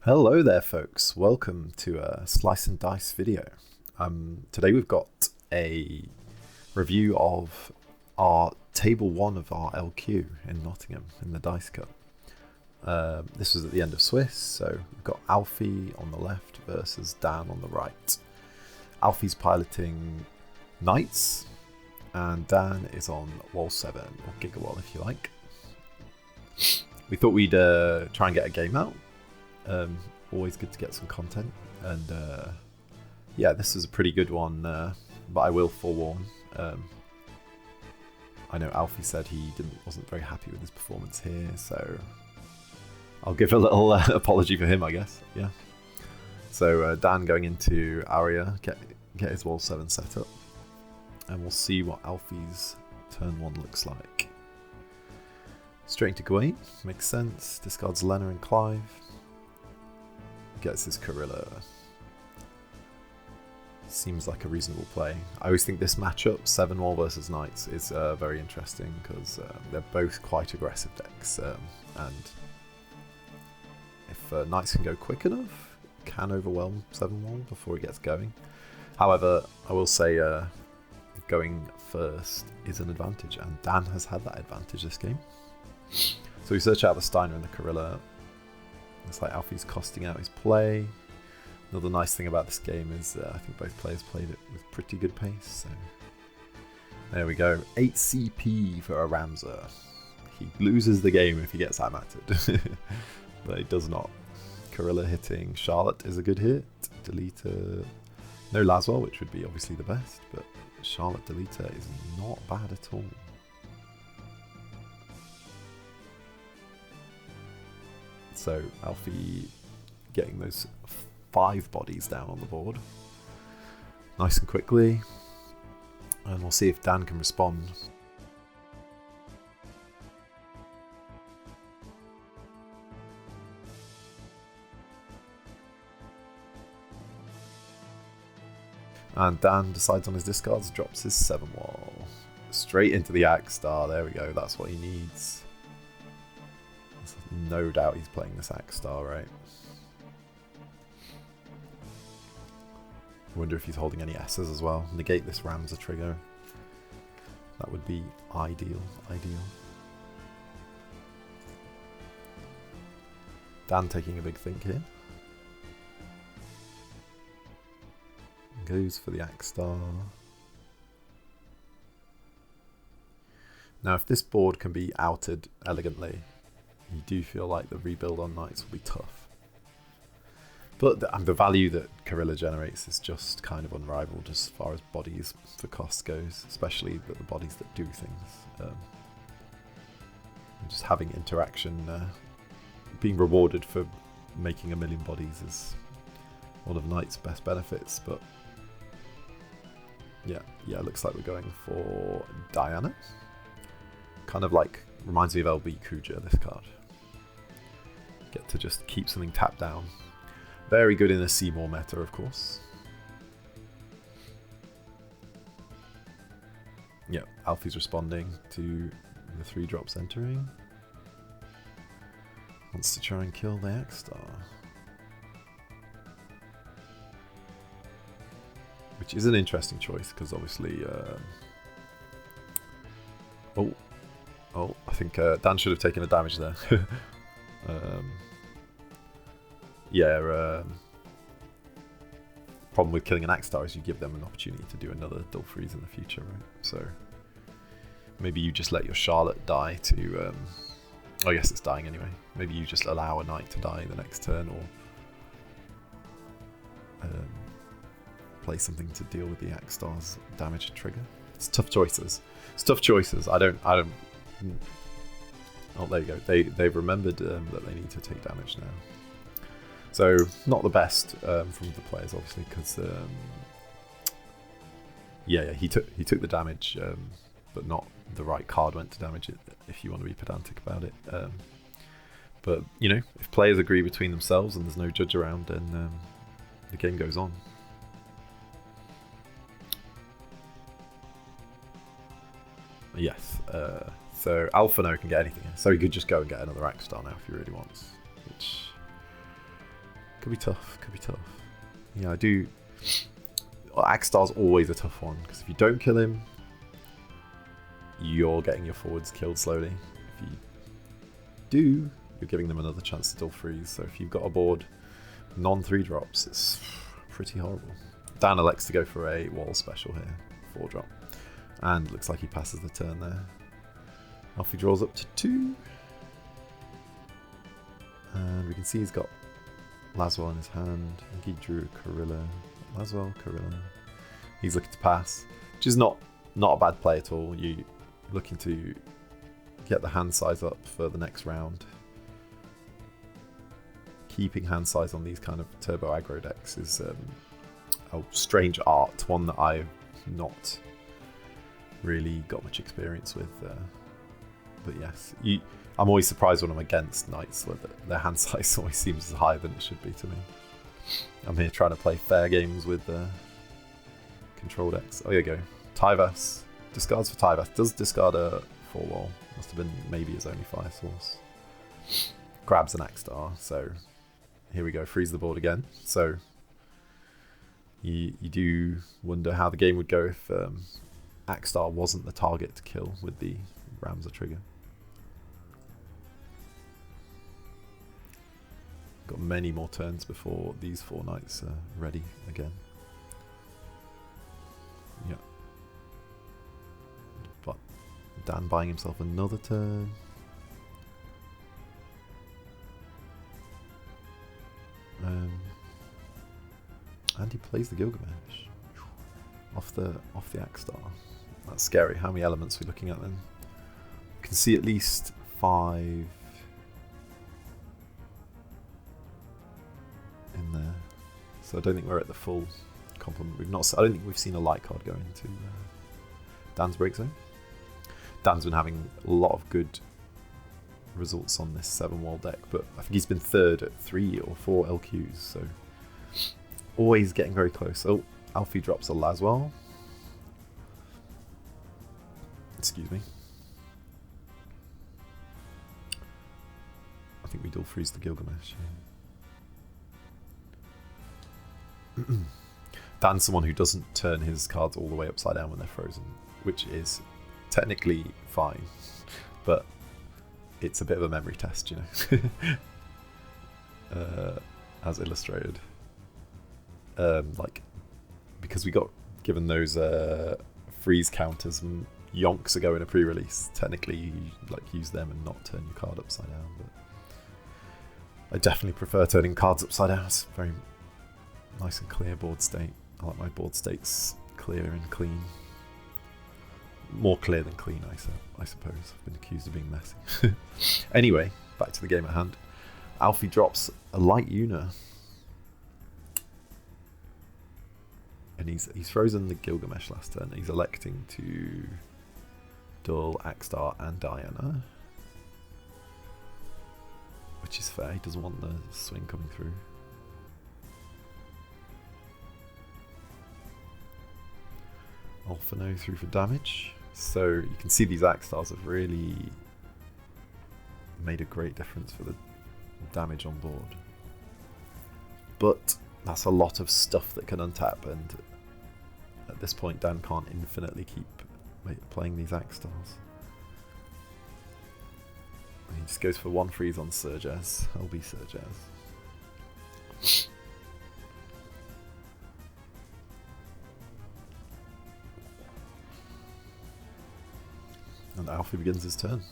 Hello there folks, welcome to a Slice&Dice video. Today we've got a review of our Table 1 of our LQ in Nottingham in the Dice Cup. This was at the end of Swiss, so we've got Alfie on the left versus Dan on the right. Alfie's piloting Knights, and Dan is on Wall 7, or Gigawall if you like. We thought we'd try and get a game out. Always good to get some content, and yeah, this is a pretty good one, but I will forewarn. I know Alfie said he wasn't very happy with his performance here, so I'll give a little apology for him, I guess. Yeah. So Dan going into Aria, get his Wall 7 set up, and we'll see what Alfie's turn 1 looks like. Straight into Gawain, makes sense. Discards Lena and Clive. Gets his Corilla. Seems like a reasonable play. I always think this matchup, 7-Wall versus Knights, is very interesting because they're both quite aggressive decks, and if Knights can go quick enough, it can overwhelm 7-Wall before it gets going. However, I will say going first is an advantage, and Dan has had that advantage this game. So we search out the Steiner and the Corilla. Looks like Alfie's costing out his play. Another nice thing about this game is I think both players played it with pretty good pace. So there we go. 8 CP for a Ramsar. He loses the game if he gets outmatted. But he does not. Corilla hitting Charlotte is a good hit. Deleter. No Laswell, which would be obviously the best, but Charlotte Deleter is not bad at all. So Alfie getting those 5 bodies down on the board nice and quickly, and we'll see if Dan can respond. And Dan decides on his discards, drops his 7-Wall straight into the Axe Star. There we go, that's what he needs. No doubt he's playing this Axe Star, right? I wonder if he's holding any S's as well. Negate this Ramsar trigger. That would be ideal. Dan taking a big think here. Goes for the Axe Star. Now if this board can be outed elegantly, you do feel like the rebuild on Knights will be tough. But the value that Corilla generates is just kind of unrivaled as far as bodies for cost goes, especially the bodies that do things. Just having interaction, being rewarded for making 1 million bodies is one of Knight's best benefits. But yeah, it looks like we're going for Diana. Kind of like, reminds me of LB Kuja, this card. Get to just keep something tapped down. Very good in the Seymour meta, of course. Yeah, Alfie's responding to the 3 drops entering. Wants to try and kill the Axe Star. Which is an interesting choice, because obviously... Oh, I think Dan should have taken a damage there. Problem with killing an Axe Star is you give them an opportunity to do another dull freeze in the future, right? So maybe you just let your Charlotte die to... I guess it's dying anyway. Maybe you just allow a Knight to die the next turn, or play something to deal with the Axe Star's damage trigger. It's tough choices. I don't. Oh, there you go. They've remembered that they need to take damage now. So not the best from the players, obviously, because he took the damage, but not the right card went to damage it. If you want to be pedantic about it, but you know, if players agree between themselves and there's no judge around, then the game goes on. Yes. So Alphano can get anything, so he could just go and get another Axe Star now if he really wants, which Could be tough. Could be tough. Yeah, I do. Well, Axstar's always a tough one because if you don't kill him, you're getting your forwards killed slowly. If you do, you're giving them another chance to still freeze. So if you've got a board non-3 drops, it's pretty horrible. Dan elects to go for a wall special here, 4 drop, and looks like he passes the turn there. Alfie draws up to 2, and we can see he's got Laswell in his hand. I think he drew a Corilla. Laswell, Corilla. He's looking to pass, which is not a bad play at all. You're looking to get the hand size up for the next round. Keeping hand size on these kind of turbo aggro decks is a strange art, one that I've not really got much experience with. But yes, I'm always surprised when I'm against Knights where their hand size always seems higher than it should be to me. I'm here trying to play fair games with control decks. Oh, here you go. Tyvas. Discards for Tyvas. Does discard a 4-wall. Must have been maybe his only fire source. Grabs an Axstar. So here we go. Freeze the board again. So you do wonder how the game would go if Axstar wasn't the target to kill with the Ramza trigger. Got many more turns before these 4 Knights are ready again. Yeah. But Dan buying himself another turn. And he plays the Gilgamesh off the Axstar. That's scary. How many elements are we looking at then? You can see at least 5 in there. So I don't think we're at the full complement. I don't think we've seen a light card go into Dan's break zone. Dan's been having a lot of good results on this 7-wall deck, but I think he's been third at 3 or 4 LQs, so always getting very close. Oh, Alfie drops a Laswell. Excuse me. I think we dual freeze the Gilgamesh. Yeah. Dan's someone who doesn't turn his cards all the way upside down when they're frozen, which is technically fine, but it's a bit of a memory test, you know. As illustrated. Like, because we got given those freeze counters and yonks ago in a pre-release, technically you like use them and not turn your card upside down, but I definitely prefer turning cards upside down. It's very nice and clear board state. I like my board states clear and clean. More clear than clean, I suppose. I've been accused of being messy. Anyway, back to the game at hand. Alfie drops a light Una. And he's frozen the Gilgamesh last turn. He's electing to duel Axstar and Diana, which is fair. He doesn't want the swing coming through. Alphano through for damage. So you can see these Axstars have really made a great difference for the damage on board. But that's a lot of stuff that can untap, and at this point Dan can't infinitely keep playing these Axstars. He just goes for 1 freeze on Surges. LB Surges. And Alfie begins his turn.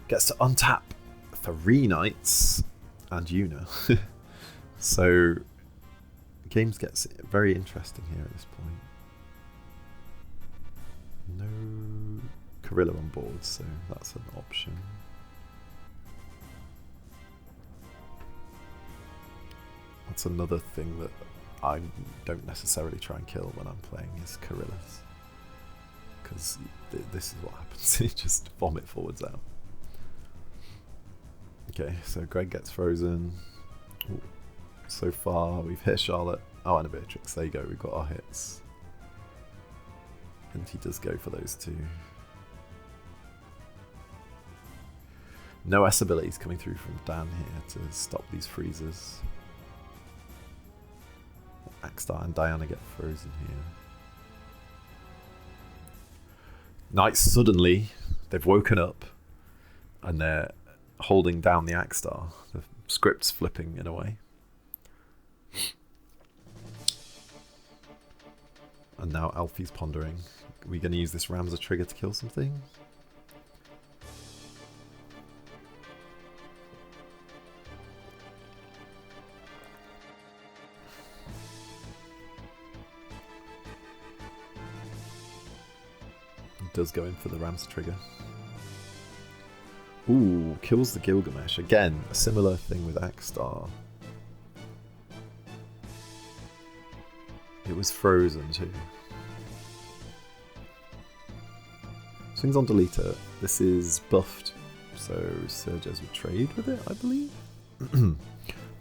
Gets to untap 3 Knights and Una. So games gets very interesting here at this point. No Corilla on board, so that's an option. That's another thing that I don't necessarily try and kill when I'm playing is Corillas, because this is what happens. You just vomit forwards out. Okay, so Greg gets frozen. Ooh. So far we've hit Charlotte. Oh, and a Beatrix. There you go, we've got our hits. And he does go for those 2. No S abilities coming through from Dan here to stop these freezes. Axstar and Diana get frozen here. Knights suddenly, they've woken up and they're holding down the Axstar. The script's flipping in a way. And now Alfie's pondering. Are we going to use this ram as a trigger to kill something? Does go in for the Ram's trigger. Ooh, kills the Gilgamesh. Again, a similar thing with Axstar. It was frozen too. Swings on deleter. This is buffed, so Surges would trade with it, I believe.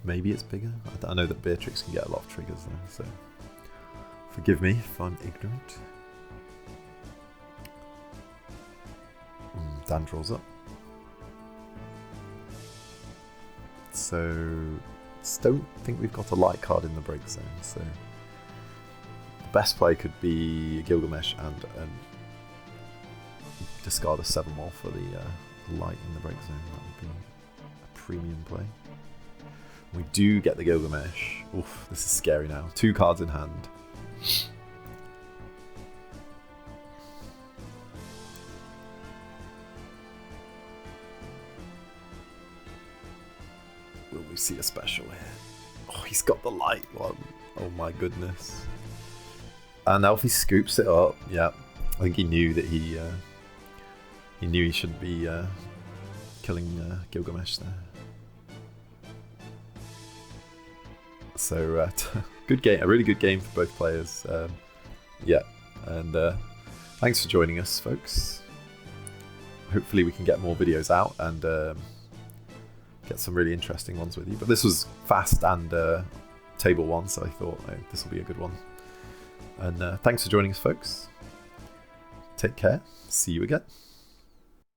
Maybe it's bigger. I know that Beatrix can get a lot of triggers there, so forgive me if I'm ignorant. Dan draws up. So, don't think we've got a light card in the break zone. So, the best play could be Gilgamesh and discard a 7-wall for the light in the break zone. That would be a premium play. We do get the Gilgamesh. Oof, this is scary now. 2 cards in hand. Will we see a special here? Oh, he's got the light one. Oh my goodness. And Alfie scoops it up. Yeah, I think he knew that he knew he shouldn't be killing Gilgamesh there. So good game, a really good game for both players. Yeah, and thanks for joining us, folks. Hopefully we can get more videos out and get some really interesting ones with you. But this was fast and table one, so I thought this will be a good one. And thanks for joining us, folks. Take care. See you again.